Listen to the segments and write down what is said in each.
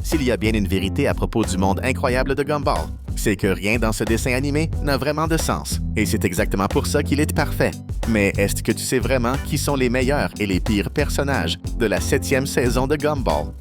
s'il y a bien une vérité à propos du monde incroyable de Gumball, c'est que rien dans ce dessin animé n'a vraiment de sens. Et c'est exactement pour ça qu'il est parfait. Mais est-ce que tu sais vraiment qui sont les meilleurs et les pires personnages de la 7e saison de Gumball?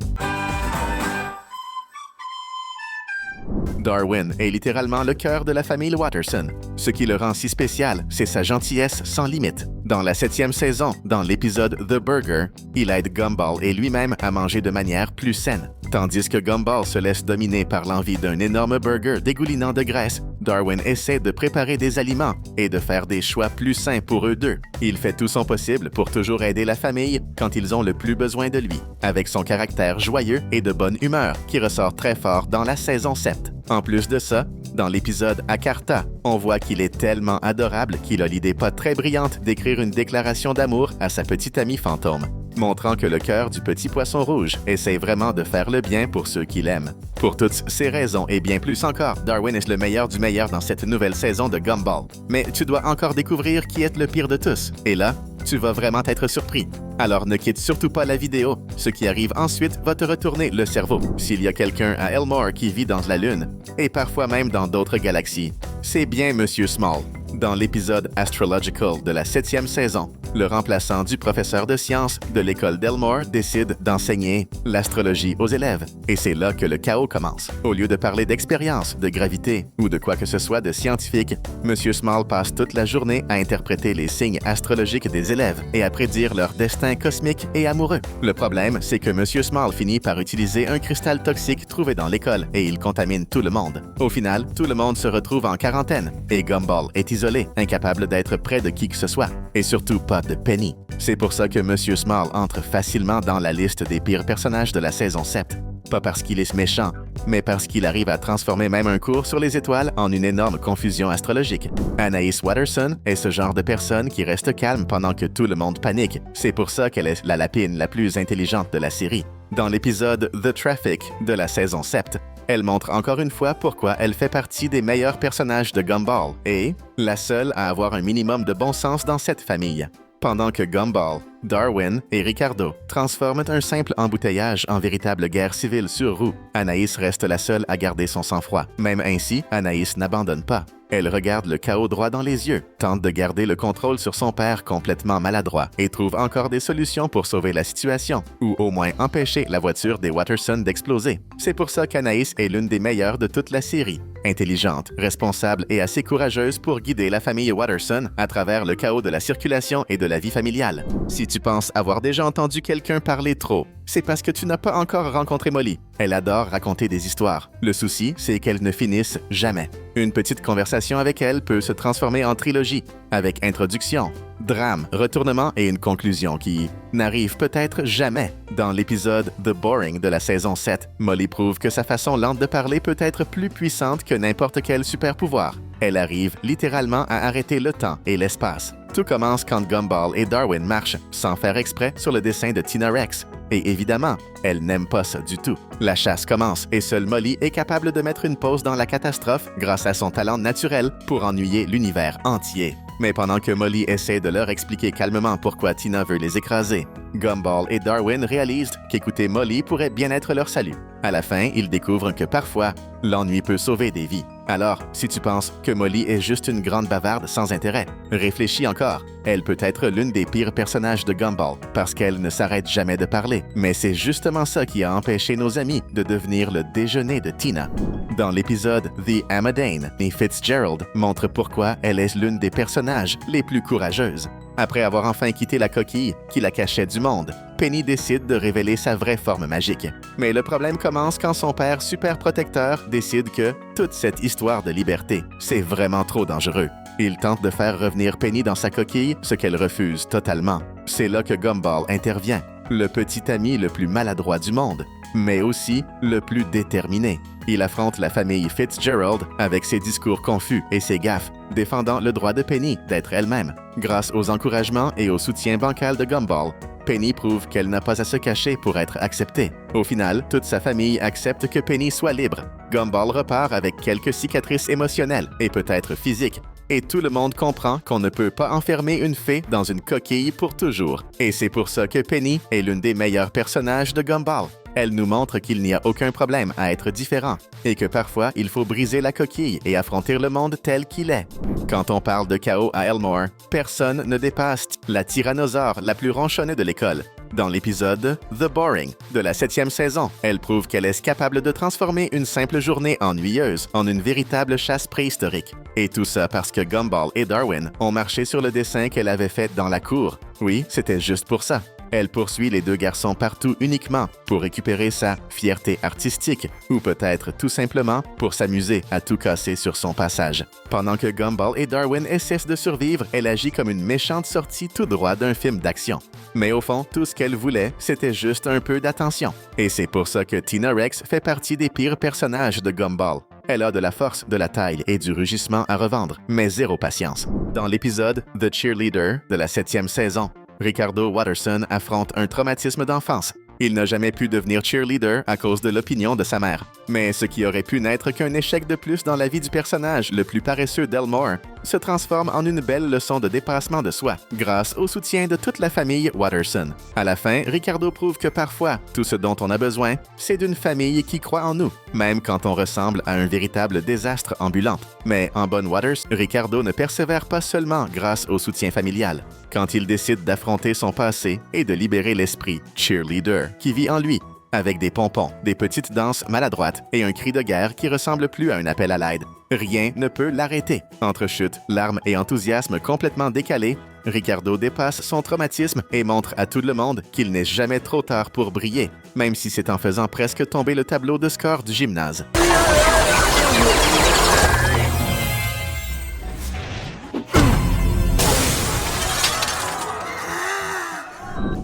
Darwin est littéralement le cœur de la famille Watterson. Ce qui le rend si spécial, c'est sa gentillesse sans limite. Dans la 7e saison, dans l'épisode The Burger, il aide Gumball et lui-même à manger de manière plus saine. Tandis que Gumball se laisse dominer par l'envie d'un énorme burger dégoulinant de graisse, Darwin essaie de préparer des aliments et de faire des choix plus sains pour eux deux. Il fait tout son possible pour toujours aider la famille quand ils ont le plus besoin de lui, avec son caractère joyeux et de bonne humeur qui ressort très fort dans la saison 7. En plus de ça, dans l'épisode Akarta, on voit qu'il est tellement adorable qu'il a l'idée pas très brillante d'écrire une déclaration d'amour à sa petite amie fantôme, montrant que le cœur du petit poisson rouge essaie vraiment de faire le bien pour ceux qu'il aime. Pour toutes ces raisons et bien plus encore, Darwin est le meilleur du meilleur dans cette nouvelle saison de Gumball. Mais tu dois encore découvrir qui est le pire de tous. Et là, tu vas vraiment être surpris. Alors ne quitte surtout pas la vidéo. Ce qui arrive ensuite va te retourner le cerveau. S'il y a quelqu'un à Elmore qui vit dans la Lune, et parfois même dans d'autres galaxies, c'est bien Monsieur Small. Dans l'épisode Astrological de la 7e saison, le remplaçant du professeur de sciences de l'école d'Elmore décide d'enseigner l'astrologie aux élèves. Et c'est là que le chaos commence. Au lieu de parler d'expérience, de gravité ou de quoi que ce soit de scientifique, Monsieur Small passe toute la journée à interpréter les signes astrologiques des élèves et à prédire leur destin cosmique et amoureux. Le problème, c'est que Monsieur Small finit par utiliser un cristal toxique trouvé dans l'école et il contamine tout le monde. Au final, tout le monde se retrouve en quarantaine et Gumball est isolé, incapable d'être près de qui que ce soit, et surtout pas de Penny. C'est pour ça que Monsieur Small entre facilement dans la liste des pires personnages de la saison 7. Pas parce qu'il est méchant, mais parce qu'il arrive à transformer même un cours sur les étoiles en une énorme confusion astrologique. Anaïs Watterson est ce genre de personne qui reste calme pendant que tout le monde panique. C'est pour ça qu'elle est la lapine la plus intelligente de la série. Dans l'épisode The Traffic de la saison 7, elle montre encore une fois pourquoi elle fait partie des meilleurs personnages de Gumball et la seule à avoir un minimum de bon sens dans cette famille. Pendant que Gumball, Darwin et Ricardo transforment un simple embouteillage en véritable guerre civile sur roue, Anaïs reste la seule à garder son sang-froid. Même ainsi, Anaïs n'abandonne pas. Elle regarde le chaos droit dans les yeux, tente de garder le contrôle sur son père complètement maladroit et trouve encore des solutions pour sauver la situation, ou au moins empêcher la voiture des Watterson d'exploser. C'est pour ça qu'Anaïs est l'une des meilleures de toute la série. Intelligente, responsable et assez courageuse pour guider la famille Watterson à travers le chaos de la circulation et de la vie familiale. Si tu penses avoir déjà entendu quelqu'un parler trop, c'est parce que tu n'as pas encore rencontré Molly. Elle adore raconter des histoires. Le souci, c'est qu'elles ne finissent jamais. Une petite conversation avec elle peut se transformer en trilogie, avec introduction, drame, retournement et une conclusion qui n'arrive peut-être jamais. Dans l'épisode The Boring de la saison 7, Molly prouve que sa façon lente de parler peut être plus puissante que n'importe quel super-pouvoir. Elle arrive littéralement à arrêter le temps et l'espace. Tout commence quand Gumball et Darwin marchent, sans faire exprès, sur le dessin de Tina Rex. Et évidemment, elle n'aime pas ça du tout. La chasse commence et seule Molly est capable de mettre une pause dans la catastrophe grâce à son talent naturel pour ennuyer l'univers entier. Mais pendant que Molly essaie de leur expliquer calmement pourquoi Tina veut les écraser, Gumball et Darwin réalisent qu'écouter Molly pourrait bien être leur salut. À la fin, ils découvrent que parfois, l'ennui peut sauver des vies. Alors, si tu penses que Molly est juste une grande bavarde sans intérêt, réfléchis encore. Elle peut être l'une des pires personnages de Gumball parce qu'elle ne s'arrête jamais de parler. Mais c'est justement ça qui a empêché nos amis de devenir le déjeuner de Tina. Dans l'épisode The Amadane, Fitzgerald montre pourquoi elle est l'une des personnages les plus courageuses. Après avoir enfin quitté la coquille qui la cachait du monde, Penny décide de révéler sa vraie forme magique. Mais le problème commence quand son père super protecteur décide que toute cette histoire de liberté, c'est vraiment trop dangereux. Il tente de faire revenir Penny dans sa coquille, ce qu'elle refuse totalement. C'est là que Gumball intervient, le petit ami le plus maladroit du monde, mais aussi le plus déterminé. Il affronte la famille Fitzgerald avec ses discours confus et ses gaffes, défendant le droit de Penny d'être elle-même. Grâce aux encouragements et au soutien bancal de Gumball, Penny prouve qu'elle n'a pas à se cacher pour être acceptée. Au final, toute sa famille accepte que Penny soit libre. Gumball repart avec quelques cicatrices émotionnelles et peut-être physiques. Et tout le monde comprend qu'on ne peut pas enfermer une fée dans une coquille pour toujours. Et c'est pour ça que Penny est l'une des meilleurs personnages de Gumball. Elle nous montre qu'il n'y a aucun problème à être différent et que parfois il faut briser la coquille et affronter le monde tel qu'il est. Quand on parle de chaos à Elmore, personne ne dépasse la tyrannosaure la plus ronchonnée de l'école. Dans l'épisode The Boring de la 7e saison, elle prouve qu'elle est capable de transformer une simple journée ennuyeuse en une véritable chasse préhistorique. Et tout ça parce que Gumball et Darwin ont marché sur le dessin qu'elle avait fait dans la cour. Oui, c'était juste pour ça. Elle poursuit les deux garçons partout uniquement pour récupérer sa fierté artistique ou peut-être tout simplement pour s'amuser à tout casser sur son passage. Pendant que Gumball et Darwin essaient de survivre, elle agit comme une méchante sortie tout droit d'un film d'action. Mais au fond, tout ce qu'elle voulait, c'était juste un peu d'attention. Et c'est pour ça que Tina Rex fait partie des pires personnages de Gumball. Elle a de la force, de la taille et du rugissement à revendre, mais zéro patience. Dans l'épisode The Cheerleader de la 7e saison, Ricardo Watterson affronte un traumatisme d'enfance. Il n'a jamais pu devenir cheerleader à cause de l'opinion de sa mère. Mais ce qui aurait pu n'être qu'un échec de plus dans la vie du personnage le plus paresseux d'Elmore se transforme en une belle leçon de dépassement de soi, grâce au soutien de toute la famille Watterson. À la fin, Ricardo prouve que parfois, tout ce dont on a besoin, c'est d'une famille qui croit en nous, même quand on ressemble à un véritable désastre ambulant. Mais en bonne Waters, Ricardo ne persévère pas seulement grâce au soutien familial. Quand il décide d'affronter son passé et de libérer l'esprit cheerleader qui vit en lui, avec des pompons, des petites danses maladroites et un cri de guerre qui ressemble plus à un appel à l'aide. Rien ne peut l'arrêter. Entre chutes, larmes et enthousiasme complètement décalés, Ricardo dépasse son traumatisme et montre à tout le monde qu'il n'est jamais trop tard pour briller, même si c'est en faisant presque tomber le tableau de score du gymnase.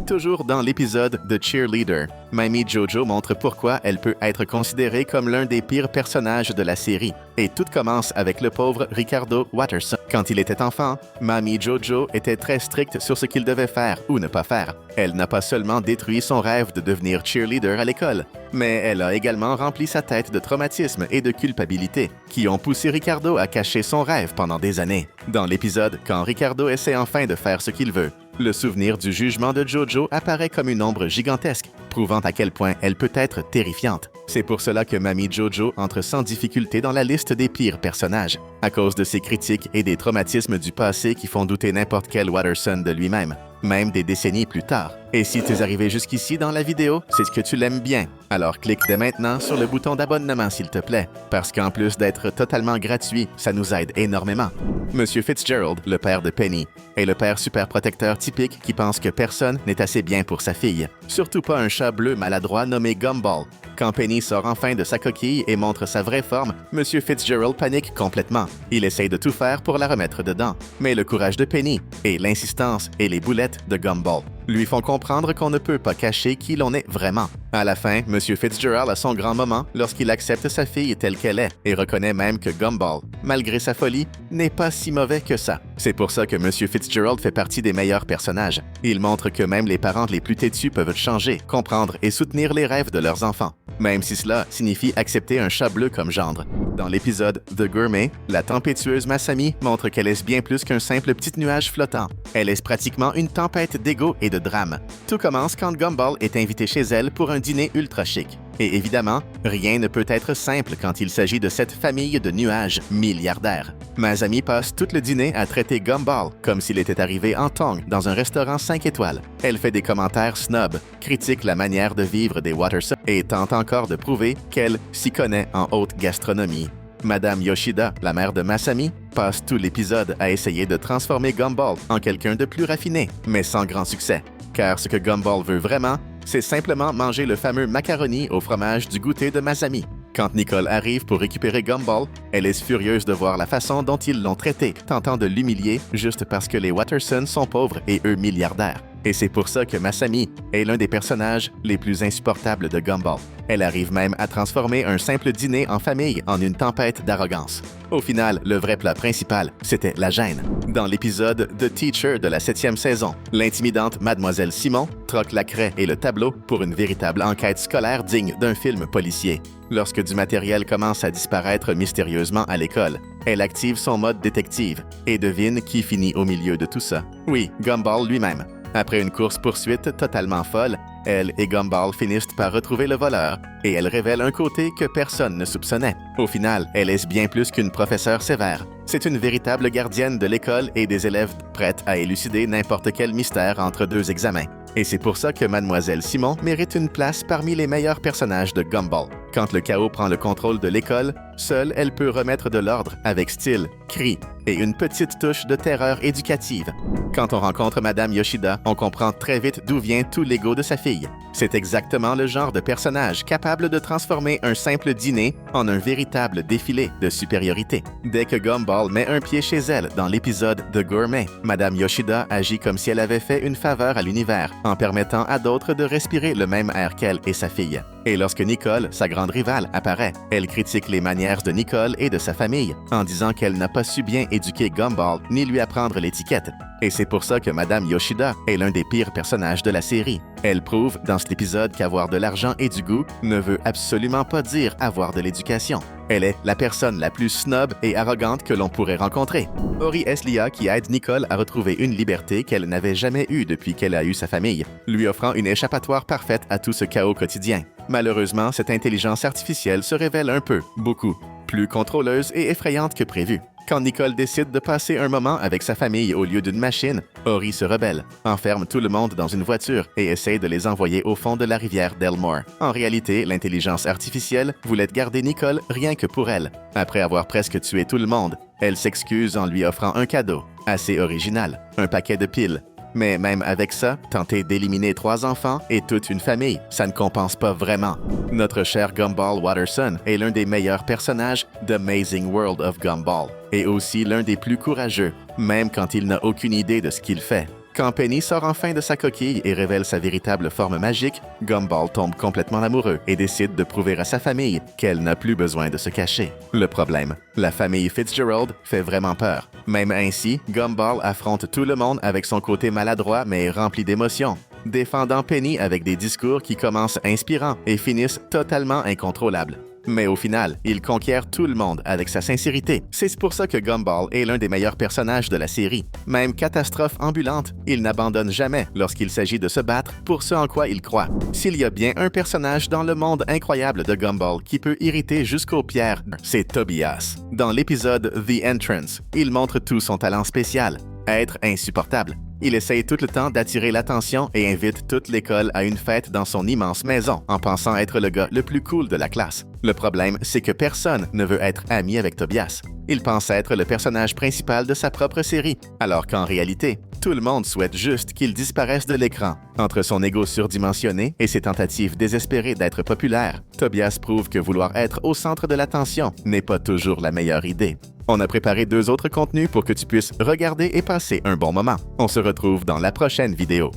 Toujours dans l'épisode The Cheerleader, Mamie Jojo montre pourquoi elle peut être considérée comme l'un des pires personnages de la série. Et tout commence avec le pauvre Ricardo Watterson. Quand il était enfant, Mamie Jojo était très stricte sur ce qu'il devait faire ou ne pas faire. Elle n'a pas seulement détruit son rêve de devenir cheerleader à l'école, mais elle a également rempli sa tête de traumatisme et de culpabilité, qui ont poussé Ricardo à cacher son rêve pendant des années. Dans l'épisode, quand Ricardo essaie enfin de faire ce qu'il veut, le souvenir du jugement de Jojo apparaît comme une ombre gigantesque, prouvant à quel point elle peut être terrifiante. C'est pour cela que Mamie Jojo entre sans difficulté dans la liste des pires personnages, à cause de ses critiques et des traumatismes du passé qui font douter n'importe quel Watterson de lui-même, même des décennies plus tard. Et si tu es arrivé jusqu'ici dans la vidéo, c'est ce que tu l'aimes bien. Alors clique dès maintenant sur le bouton d'abonnement s'il te plaît, parce qu'en plus d'être totalement gratuit, ça nous aide énormément. Monsieur Fitzgerald, le père de Penny, est le père super protecteur typique qui pense que personne n'est assez bien pour sa fille. Surtout pas un chat bleu maladroit nommé Gumball. Quand Penny sort enfin de sa coquille et montre sa vraie forme, Monsieur Fitzgerald panique complètement. Il essaye de tout faire pour la remettre dedans. Mais le courage de Penny et l'insistance et les boulettes de Gumball lui font comprendre qu'on ne peut pas cacher qui l'on est vraiment. À la fin, Monsieur Fitzgerald a son grand moment lorsqu'il accepte sa fille telle qu'elle est et reconnaît même que Gumball, malgré sa folie, n'est pas si mauvais que ça. C'est pour ça que Monsieur Fitzgerald fait partie des meilleurs personnages. Il montre que même les parents les plus têtus peuvent changer, comprendre et soutenir les rêves de leurs enfants, même si cela signifie accepter un chat bleu comme gendre. Dans l'épisode The Gourmet, la tempétueuse Masami montre qu'elle est bien plus qu'un simple petit nuage flottant. Elle est pratiquement une tempête d'ego et de drame. Tout commence quand Gumball est invité chez elle pour un dîner ultra chic. Et évidemment, rien ne peut être simple quand il s'agit de cette famille de nuages milliardaires. Masami passe tout le dîner à traiter Gumball comme s'il était arrivé en tongs dans un restaurant 5 étoiles. Elle fait des commentaires snobs, critique la manière de vivre des Watterson et tente encore de prouver qu'elle s'y connaît en haute gastronomie. Madame Yoshida, la mère de Masami, passe tout l'épisode à essayer de transformer Gumball en quelqu'un de plus raffiné, mais sans grand succès. Car ce que Gumball veut vraiment, c'est simplement manger le fameux macaroni au fromage du goûter de Masami. Quand Nicole arrive pour récupérer Gumball, elle est furieuse de voir la façon dont ils l'ont traité, tentant de l'humilier juste parce que les Watterson sont pauvres et eux milliardaires. Et c'est pour ça que Masami est l'un des personnages les plus insupportables de Gumball. Elle arrive même à transformer un simple dîner en famille en une tempête d'arrogance. Au final, le vrai plat principal, c'était la gêne. Dans l'épisode The Teacher de la 7e saison, l'intimidante Mademoiselle Simon troque la craie et le tableau pour une véritable enquête scolaire digne d'un film policier. Lorsque du matériel commence à disparaître mystérieusement à l'école, elle active son mode détective et devine qui finit au milieu de tout ça. Oui, Gumball lui-même. Après une course-poursuite totalement folle, elle et Gumball finissent par retrouver le voleur, et elle révèle un côté que personne ne soupçonnait. Au final, elle est bien plus qu'une professeure sévère. C'est une véritable gardienne de l'école et des élèves prête à élucider n'importe quel mystère entre deux examens. Et c'est pour ça que Mademoiselle Simon mérite une place parmi les meilleurs personnages de Gumball. Quand le chaos prend le contrôle de l'école, seule elle peut remettre de l'ordre avec style, cri et une petite touche de terreur éducative. Quand on rencontre Madame Yoshida, on comprend très vite d'où vient tout l'ego de sa fille. C'est exactement le genre de personnage capable de transformer un simple dîner en un véritable défilé de supériorité. Dès que Gumball met un pied chez elle dans l'épisode The Gourmet, Madame Yoshida agit comme si elle avait fait une faveur à l'univers, en permettant à d'autres de respirer le même air qu'elle et sa fille. Et lorsque Nicole, sa grande rivale, apparaît, elle critique les manières de Nicole et de sa famille, en disant qu'elle n'a pas su bien éduquer Gumball ni lui apprendre l'étiquette. Et c'est pour ça que Madame Yoshida est l'un des pires personnages de la série. Elle prouve dans cet épisode qu'avoir de l'argent et du goût ne veut absolument pas dire avoir de l'éducation. Elle est la personne la plus snob et arrogante que l'on pourrait rencontrer. Ori Eslia qui aide Nicole à retrouver une liberté qu'elle n'avait jamais eue depuis qu'elle a eu sa famille, lui offrant une échappatoire parfaite à tout ce chaos quotidien. Malheureusement, cette intelligence artificielle se révèle un peu, beaucoup, plus contrôleuse et effrayante que prévu. Quand Nicole décide de passer un moment avec sa famille au lieu d'une machine, Ori se rebelle, enferme tout le monde dans une voiture et essaie de les envoyer au fond de la rivière Delmore. En réalité, l'intelligence artificielle voulait garder Nicole rien que pour elle. Après avoir presque tué tout le monde, elle s'excuse en lui offrant un cadeau, assez original, un paquet de piles. Mais même avec ça, tenter d'éliminer 3 enfants et toute une famille, ça ne compense pas vraiment. Notre cher Gumball Watterson est l'un des meilleurs personnages d'Amazing World of Gumball, et aussi l'un des plus courageux, même quand il n'a aucune idée de ce qu'il fait. Quand Penny sort enfin de sa coquille et révèle sa véritable forme magique, Gumball tombe complètement amoureux et décide de prouver à sa famille qu'elle n'a plus besoin de se cacher. Le problème, la famille Fitzgerald fait vraiment peur. Même ainsi, Gumball affronte tout le monde avec son côté maladroit mais rempli d'émotions, défendant Penny avec des discours qui commencent inspirants et finissent totalement incontrôlables. Mais au final, il conquiert tout le monde avec sa sincérité. C'est pour ça que Gumball est l'un des meilleurs personnages de la série. Même catastrophe ambulante, il n'abandonne jamais lorsqu'il s'agit de se battre pour ce en quoi il croit. S'il y a bien un personnage dans le monde incroyable de Gumball qui peut irriter jusqu'aux pierres, c'est Tobias. Dans l'épisode The Entrance, il montre tout son talent spécial, être insupportable. Il essaye tout le temps d'attirer l'attention et invite toute l'école à une fête dans son immense maison, en pensant être le gars le plus cool de la classe. Le problème, c'est que personne ne veut être ami avec Tobias. Il pense être le personnage principal de sa propre série, alors qu'en réalité, tout le monde souhaite juste qu'il disparaisse de l'écran. Entre son ego surdimensionné et ses tentatives désespérées d'être populaire, Tobias prouve que vouloir être au centre de l'attention n'est pas toujours la meilleure idée. On a préparé 2 autres contenus pour que tu puisses regarder et passer un bon moment. On se retrouve dans la prochaine vidéo.